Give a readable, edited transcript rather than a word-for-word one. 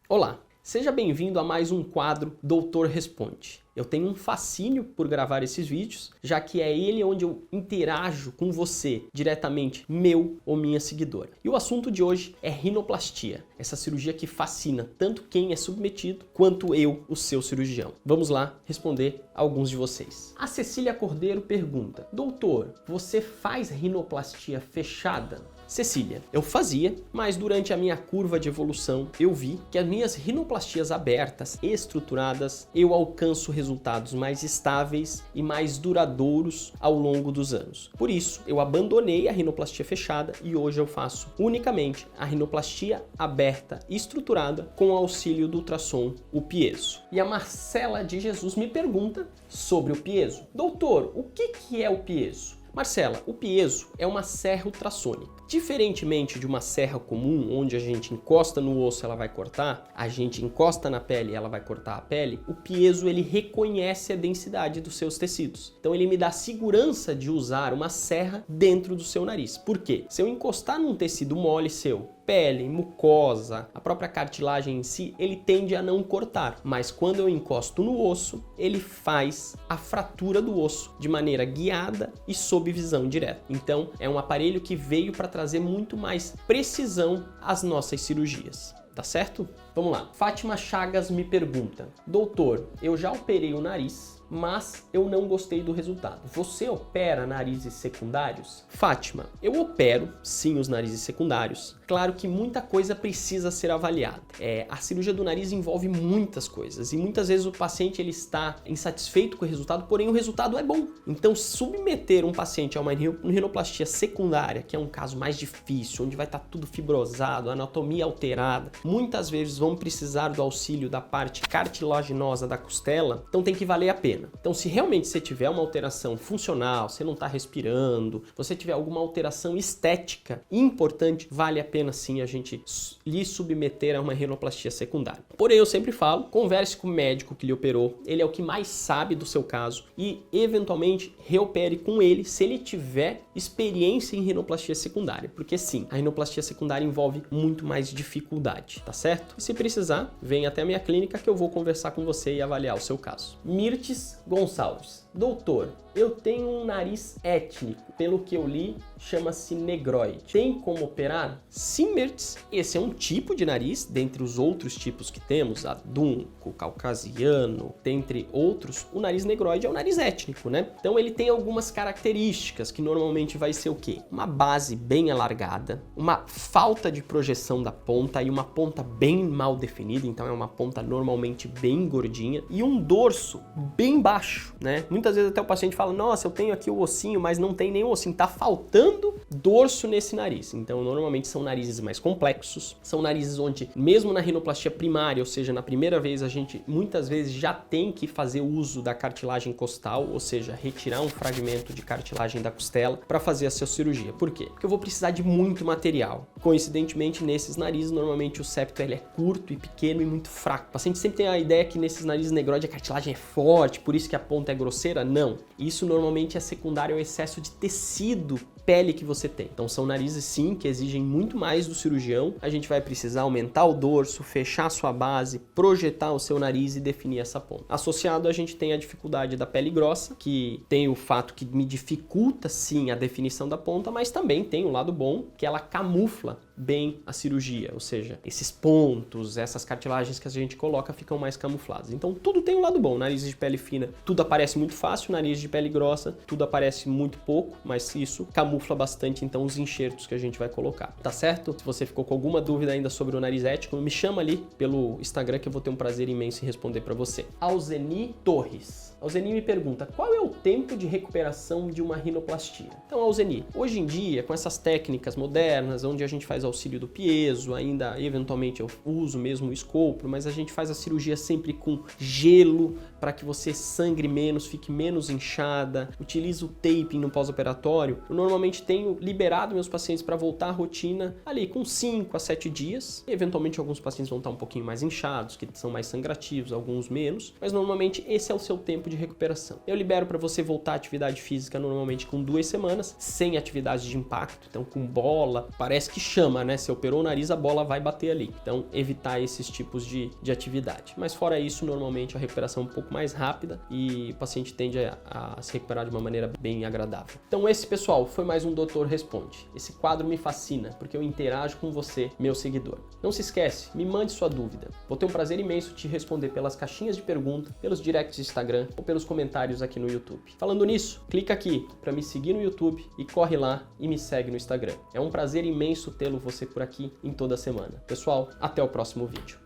Olá, seja bem-vindo a mais um quadro Doutor Responde. Eu tenho um fascínio por gravar esses vídeos, já que é ele onde eu interajo com você diretamente, meu ou minha seguidora. E o assunto de hoje é rinoplastia, essa cirurgia que fascina tanto quem é submetido quanto eu, o seu cirurgião. Vamos lá responder a alguns de vocês. A Cecília Cordeiro pergunta: doutor, você faz rinoplastia fechada? Cecília, eu fazia, mas durante a minha curva de evolução eu vi que as minhas rinoplastias abertas, estruturadas, eu alcanço resultados mais estáveis e mais duradouros ao longo dos anos. Por isso, eu abandonei a rinoplastia fechada e hoje eu faço unicamente a rinoplastia aberta e estruturada com o auxílio do ultrassom, o piezo. E a Marcela de Jesus me pergunta sobre o piezo. Doutor, o que é o piezo? Marcela, o piezo é uma serra ultrassônica. Diferentemente de uma serra comum, onde a gente encosta no osso e ela vai cortar, a gente encosta na pele e ela vai cortar a pele, o piezo ele reconhece a densidade dos seus tecidos. Então ele me dá segurança de usar uma serra dentro do seu nariz. Por quê? Se eu encostar num tecido mole seu, pele, mucosa, a própria cartilagem em si, ele tende a não cortar. Mas quando eu encosto no osso, ele faz a fratura do osso de maneira guiada e sob visão direta. Então é um aparelho que veio para trazer muito mais precisão às nossas cirurgias. Tá certo? Vamos lá. Fátima Chagas me pergunta: doutor, eu já operei o nariz, mas eu não gostei do resultado. Você opera narizes secundários? Fátima, eu opero sim os narizes secundários. Claro que muita coisa precisa ser avaliada. A cirurgia do nariz envolve muitas coisas e muitas vezes o paciente ele está insatisfeito com o resultado, porém o resultado é bom. Então submeter um paciente a uma rinoplastia secundária, que é um caso mais difícil, onde vai estar tudo fibrosado, anatomia alterada, muitas vezes vão precisar do auxílio da parte cartilaginosa da costela, então tem que valer a pena. Então, se realmente você tiver uma alteração funcional, você não está respirando, você tiver alguma alteração estética importante, vale a pena sim a gente lhe submeter a uma rinoplastia secundária. Porém, eu sempre falo, converse com o médico que lhe operou, ele é o que mais sabe do seu caso e, eventualmente, reopere com ele se ele tiver experiência em rinoplastia secundária, porque sim, a rinoplastia secundária envolve muito mais dificuldade, tá certo? E se precisar, vem até a minha clínica que eu vou conversar com você e avaliar o seu caso. Mirtes Gonçalves: doutor, eu tenho um nariz étnico, pelo que eu li, chama-se negroide. Tem como operar? Sim, Mirtes. Esse é um tipo de nariz, dentre os outros tipos que temos, adunco, caucasiano, dentre outros, o nariz negroide é o nariz étnico, né? Então ele tem algumas características que normalmente vai ser o quê? Uma base bem alargada, uma falta de projeção da ponta e uma ponta bem mal definida, então é uma ponta normalmente bem gordinha e um dorso bem baixo, né? Muitas vezes até o paciente fala: nossa, eu tenho aqui o ossinho, mas não tem nenhum ossinho, tá faltando dorso nesse nariz. Então, normalmente são narizes mais complexos, são narizes onde, mesmo na rinoplastia primária, ou seja, na primeira vez, a gente muitas vezes já tem que fazer uso da cartilagem costal, ou seja, retirar um fragmento de cartilagem da costela para fazer a sua cirurgia. Por quê? Porque eu vou precisar de muito material. Coincidentemente, nesses narizes, normalmente o septo ele é curto e pequeno e muito fraco. O paciente sempre tem a ideia que nesses narizes negroide a cartilagem é forte, por isso que a ponta é grosseira. Não. Isso normalmente é secundário ao excesso de tecido, pele que você tem. Então são narizes sim que exigem muito mais do cirurgião. A gente vai precisar aumentar o dorso, fechar a sua base, projetar o seu nariz e definir essa ponta. Associado a gente tem a dificuldade da pele grossa, que tem o fato que me dificulta sim a definição da ponta, mas também tem o lado bom, que ela camufla bem a cirurgia, ou seja, esses pontos, essas cartilagens que a gente coloca ficam mais camufladas. Então tudo tem um lado bom. Nariz de pele fina, tudo aparece muito fácil, nariz de pele grossa, tudo aparece muito pouco, mas isso camufla bastante então os enxertos que a gente vai colocar, tá certo? Se você ficou com alguma dúvida ainda sobre o nariz étnico, me chama ali pelo Instagram que eu vou ter um prazer imenso em responder para você. Alzeni Torres. Alzeni me pergunta: qual é o tempo de recuperação de uma rinoplastia? Então, Alzeni, hoje em dia, com essas técnicas modernas, onde a gente faz auxílio do piezo, ainda eventualmente eu uso mesmo o escopro, mas a gente faz a cirurgia sempre com gelo para que você sangre menos, fique menos inchada, utiliza o taping no pós-operatório. Normalmente normalmente tenho liberado meus pacientes para voltar à rotina ali com 5 a 7 dias. E, eventualmente alguns pacientes vão estar um pouquinho mais inchados, que são mais sangrativos, alguns menos, mas normalmente esse é o seu tempo de recuperação. Eu libero para você voltar à atividade física normalmente com 2 semanas, sem atividade de impacto, então com bola, parece que chama, né? Se operou o nariz, a bola vai bater ali. Então, evitar esses tipos de atividade. Mas fora isso, normalmente a recuperação é um pouco mais rápida e o paciente tende a se recuperar de uma maneira bem agradável. Então esse, pessoal, foi mais um Doutor Responde. Esse quadro me fascina porque eu interajo com você, meu seguidor. Não se esquece, me mande sua dúvida. Vou ter um prazer imenso te responder pelas caixinhas de pergunta, pelos directs de Instagram ou pelos comentários aqui no YouTube. Falando nisso, clica aqui para me seguir no YouTube e corre lá e me segue no Instagram. É um prazer imenso tê-lo você por aqui em toda semana. Pessoal, até o próximo vídeo.